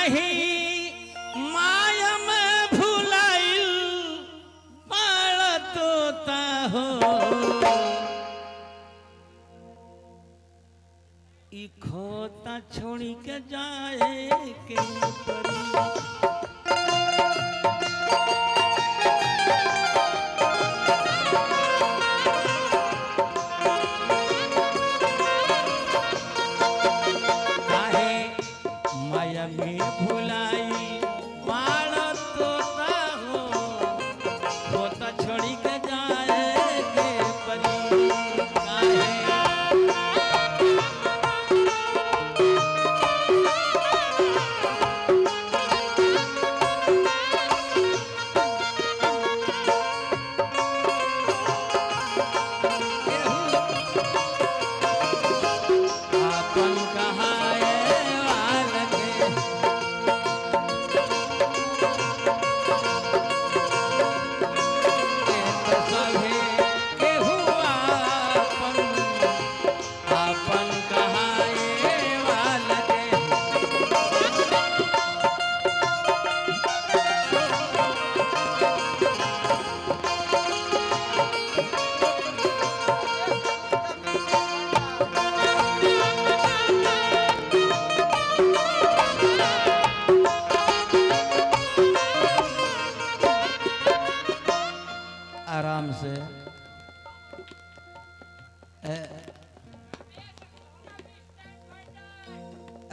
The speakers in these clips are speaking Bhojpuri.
काहे माया में भुलाइल बाड़ तोता हो ई खोता छोड़ी के जाए के परी आराम से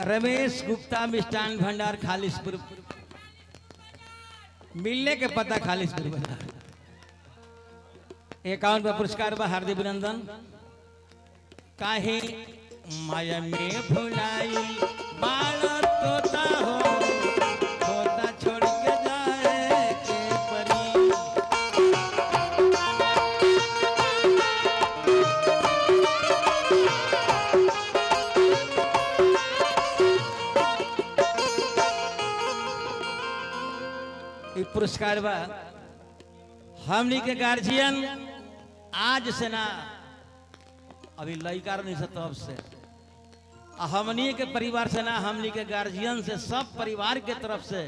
रमेश गुप्ता मिष्ठान भंडार खालिशपुर मिलने के पता खालिशपुर भंडार 51 का पुरस्कार बा हार्दिक अभिनंदन। काहे माया में भुलाई बाल तोता हो तोता छोड़ के जाए के परी पुरस्कार बा हमनी के गार्जियन आज से ना अभी लड़का नहीं से तब से हमनी के परिवार से ना हमनी के गार्जियन से सब परिवार के तरफ से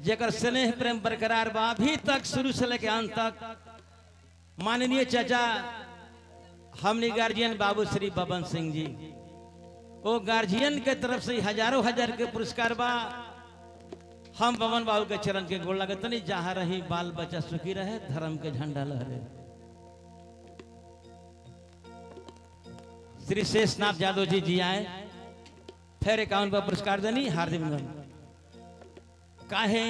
जेकर स्नेह प्रेम बरकरार बा अभी तक शुरू से लेके अंत तक माननीय चाचा हमनी गार्जियन बाबू श्री बबन सिंह जी वो गार्जियन के तरफ से हजारों हजार के पुरस्कार बा। हम बबन बाबू के चरण के गोड़ लगत नहीं जहाँ रही बाल बच्चा सुखी रहे धर्म के झंडा लहरे। श्री शेषनाथ यादव जी जी आए फिर 51 पर पुरस्कार देनी हार्दिक अभिनंदन। काहे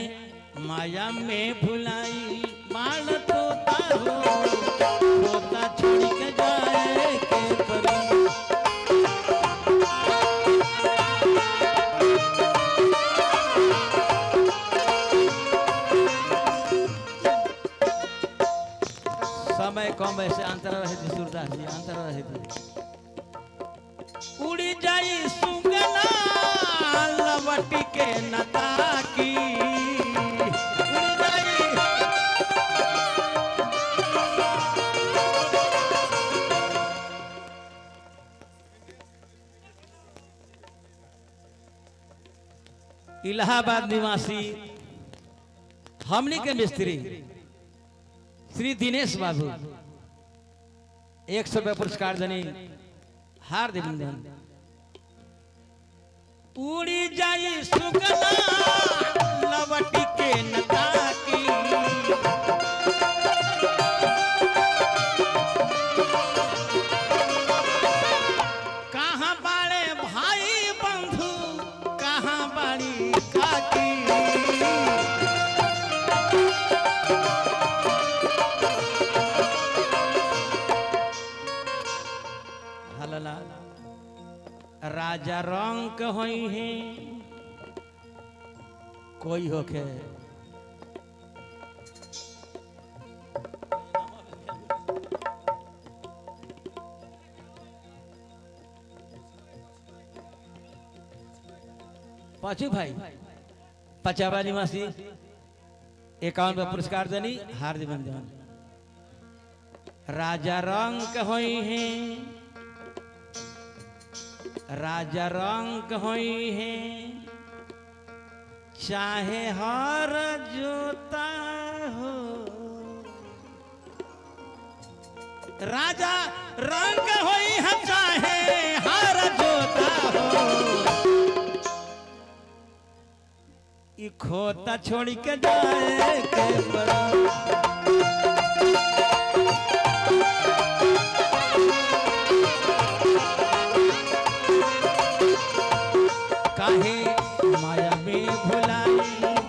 माया में भुलाई माल तोता हो तोता छोड़ के जाए के परी समय कम ऐसे अंतर रहे थे सूरदास जी अंतर रहे थे उड़ी जाई सुगना लवटी के नता की उड़ी जाई इलाहाबाद निवासी हमनी के मिस्त्री श्री दिनेश बाबू 100 रुपये पुरस्कार देनी हार्दिक अभिनंदन। उड़ी जाई सुगना लवटी के नता की कहाँ बाड़े भाई बंधु कहाँ बाड़ी काकी राजा रंग होई है कोई होके पांचू भाई पचावा निवासी 51 पर पुरस्कार देनी हार्दिक अभिनंदन। राजा रंग होई है राजा रंग होई है चाहे हर जोता हो राजा रंग होई हम चाहे हर जोता हो ई खोता छोड़ के जाए के बड़ा काहे माया में भुलाई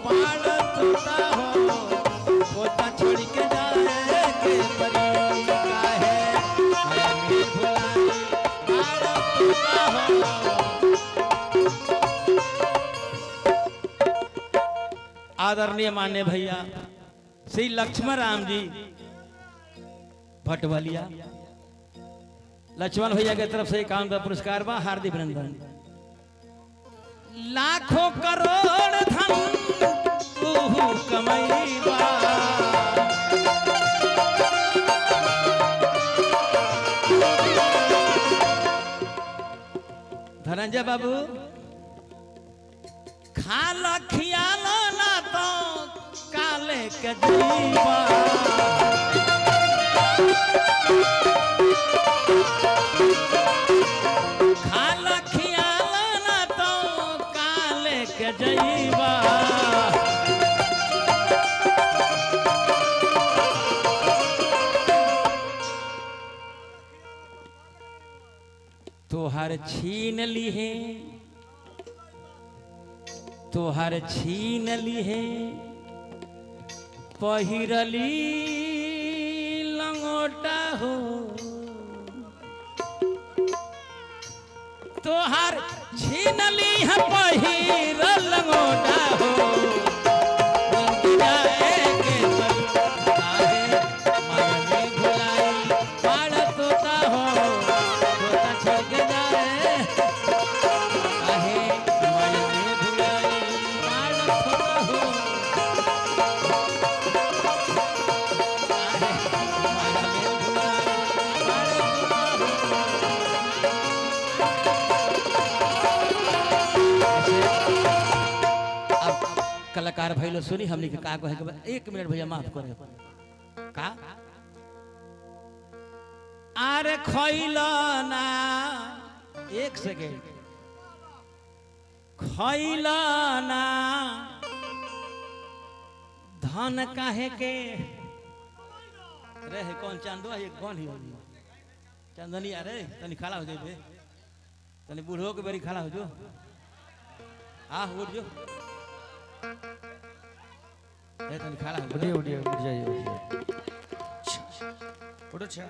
पाड़ तोता हो खोता छोड़ के जाए के बड़ी काहे माया में भुलाई पाड़ तोता हो। आदरणीय मान्य भैया श्री लक्ष्मण राम जी भटवलिया लक्ष्मण भैया की तरफ से 51 पुरस्कार बा हार्दिक अभिनंदन। लाखों करोड़ धन तू कमैबा धनंजय बाबू खाला खियाला ना तो काले के जीवा खाला खियाला ना तो काले के जीवा तोहर छीन ली है तोहर छीन ली है पहिरली लंगोटा हो तोहर छीन ली है पहिर लंगोटा हो कलाकार भाई लोग सुनी हमने का कहे के 1 मिनट भैया माफ करे का अरे खैला ना 1 सेकेंड खैला ना धन काहे के रे कौन चांदो है कौन ही चंदनी अरे तनी खड़ा हो जाए तनी बूढ़ो के बेरी खड़ा हो जो हाँ उठ जो तनी खड़ा हो उठ जाइए उठ अच्छा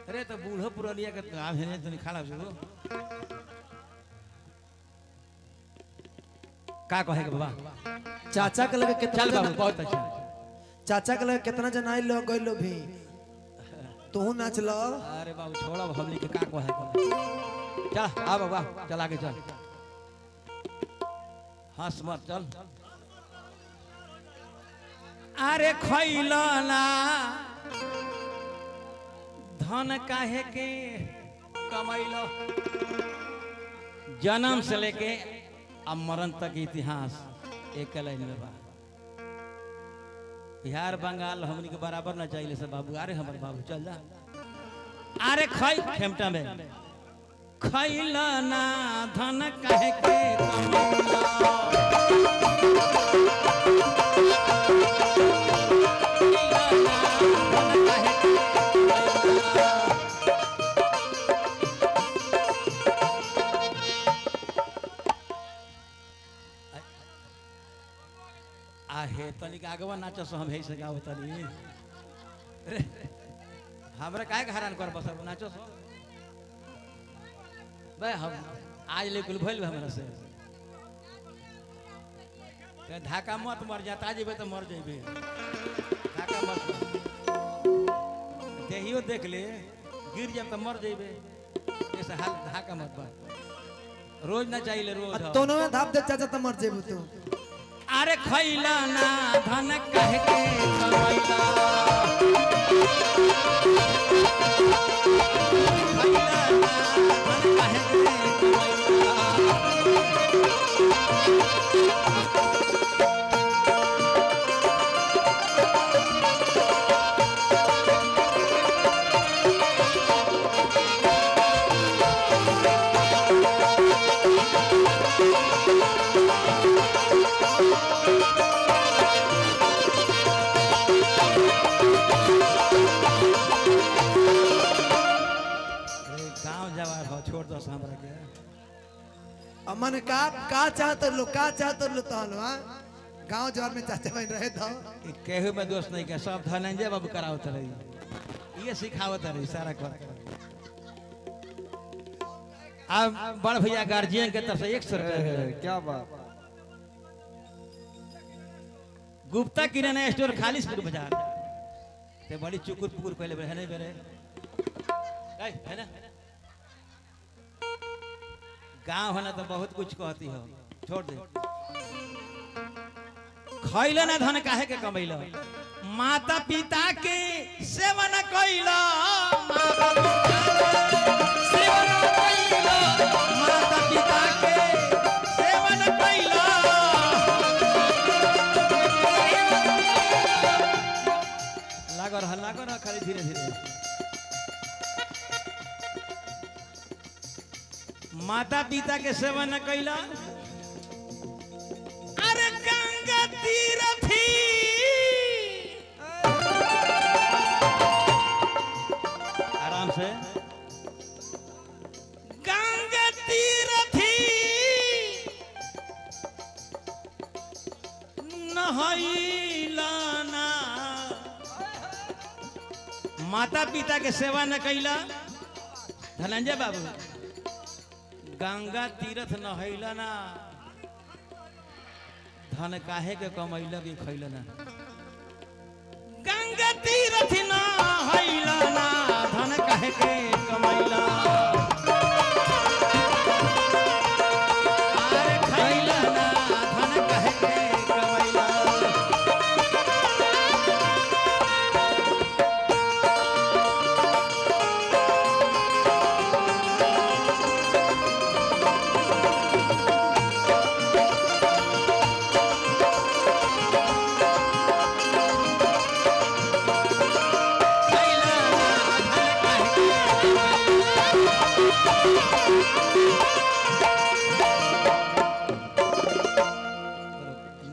अरे तो बूढ़ो पुरानिया के आम है तनी खड़ा हो जो का कहे के बाबा चाचा के लगे कितना चल बाबू बहुत अच्छा चाचा के लगे कितना जना लो गइलो भी तू नाच लो अरे बाबू छोड़ा हमनी के का कहे के चल आ बाबा चल आगे चल हंस मत चल अरे खैला ना धन काहे के कमैलो जन्म से लेके अब मरण तक इतिहास एक लाइन में बा बिहार बंगाल हमनी के बराबर ना चाहिए सब बाबू अरे हमर बाबू चल जा अरे खै खेमटा में खैला ना धन काहे के कमैलो आहे तनिक आगवा नाचो सो हम हे से गाओ तनी हमरा काहे हैरान कर बस नाचो सो बे हम आज ले कुल भइल हमरा से ते धाका मत मर जाता जेबे तो मर जेबे धाका मत देहियो देख ले गिर जाम तो मर जेबे ऐसा हाल धाका मत बा रोज ना चाहिए रोज दोनों में धाप दे चाचा तो मर जेबू तू अरे खैला ना धन कह के कमैला खैला ना धन कह के कमैला अमन का चाहत लो तो हलवा गांव जवार में चाचा बहन रहे तो केहू में दोस्त नहीं के सब धनंजय बाबू करावत रही ये सिखावत रही सारा कर अब बड़ भैया गार्जियन के तरफ से 100 रुपया क्या बात। गुप्ता किराना स्टोर खालिशपुर बाजार ते बड़ी चुकुर पुकुर पहले है नहीं बेरे है ना गांव है ना तो बहुत कुछ कहती हो छोड़ दे खैला ना धन काहे के कमैला माता पिता के सेवन कैला माता पिता के सेवन कैला लागो खाली धीरे धीरे माता पिता के सेवन कैला अरे गंगा तीरथी आराम से गंगा तीरथी नहैलाना माता पिता के सेवा न कैला धनंजय बाबू गंगा तीर्थ नहैलाना धन काहे के कमैला भी खैलना गंगा तीर्थ नहैलाना धन काहे के कमैला अरे खैलना धन काहे के कमैला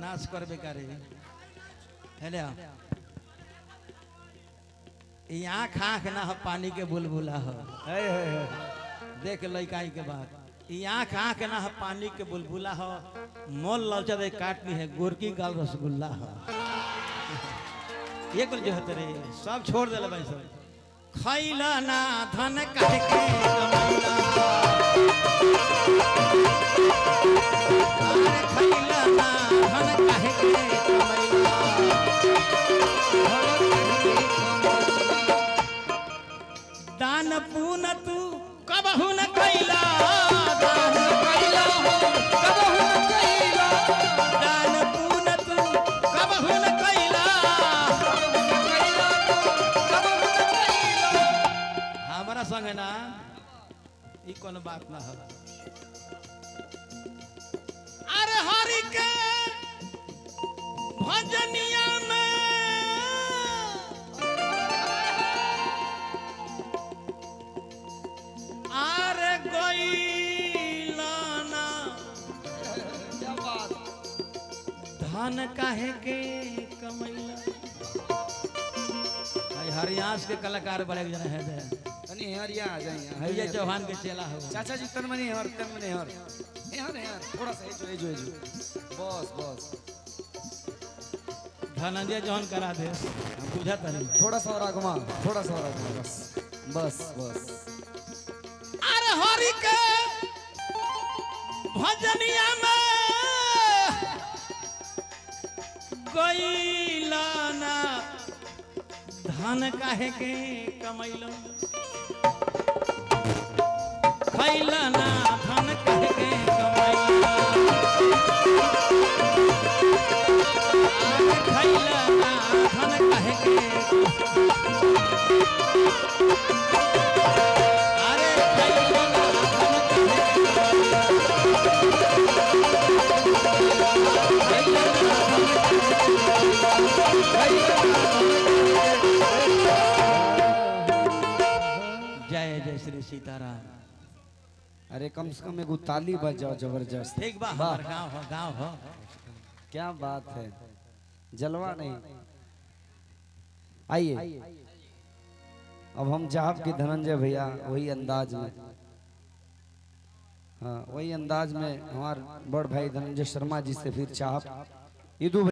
नाच कर बेकारे है ना यहाँ खाक ना हो पानी के बुलबुला हो देख लड़काई के बाद यहाँ खाक ना हो पानी के बुलबुला हो मोल ललचा दे काटनी है गोरकी गाल रसगुल्ला हो ये कुछ जो होते रहे सब छोड़ दे भाई सब खैला ना धन काहे के कमैला अरे खैला ना धन काहे के कमैला दान पून तू कबहू न कैला दान कैला हो कबहू न कैला दान पून तू कबहू न कैला हमारा संग है ना ई कौन बात ना हो अरे हरि के भजनिया में अरे गईलाना धन काहे के कमैला हरियास के कलाकार बड़े जन है तनी हरिया आ जाइए भैया चौहान के चेला हो चाचा जी तन मनी हर यार थोड़ा सा एजो बस बस धनंजय जौन करा दे बुझा तनी थोड़ा सा और आगमा बस बस बस अरे हरि के भजनिया में गईलाना धन काहे के कमैला खैलाना धन काहे के कमैला खैलाना धन काहे के अरे खैलाना जय जय श्री सीताराम। अरे कम से कम एगो ताली बजाओ जबरदस्त। ठीक बा हमार गांव हो क्या बात है जलवा नहीं। आइए अब हम चाहब कि धनंजय भैया वही अंदाज में हाँ वही अंदाज में हमारे बड़ भाई धनंजय शर्मा जी से फिर चाहब ईदू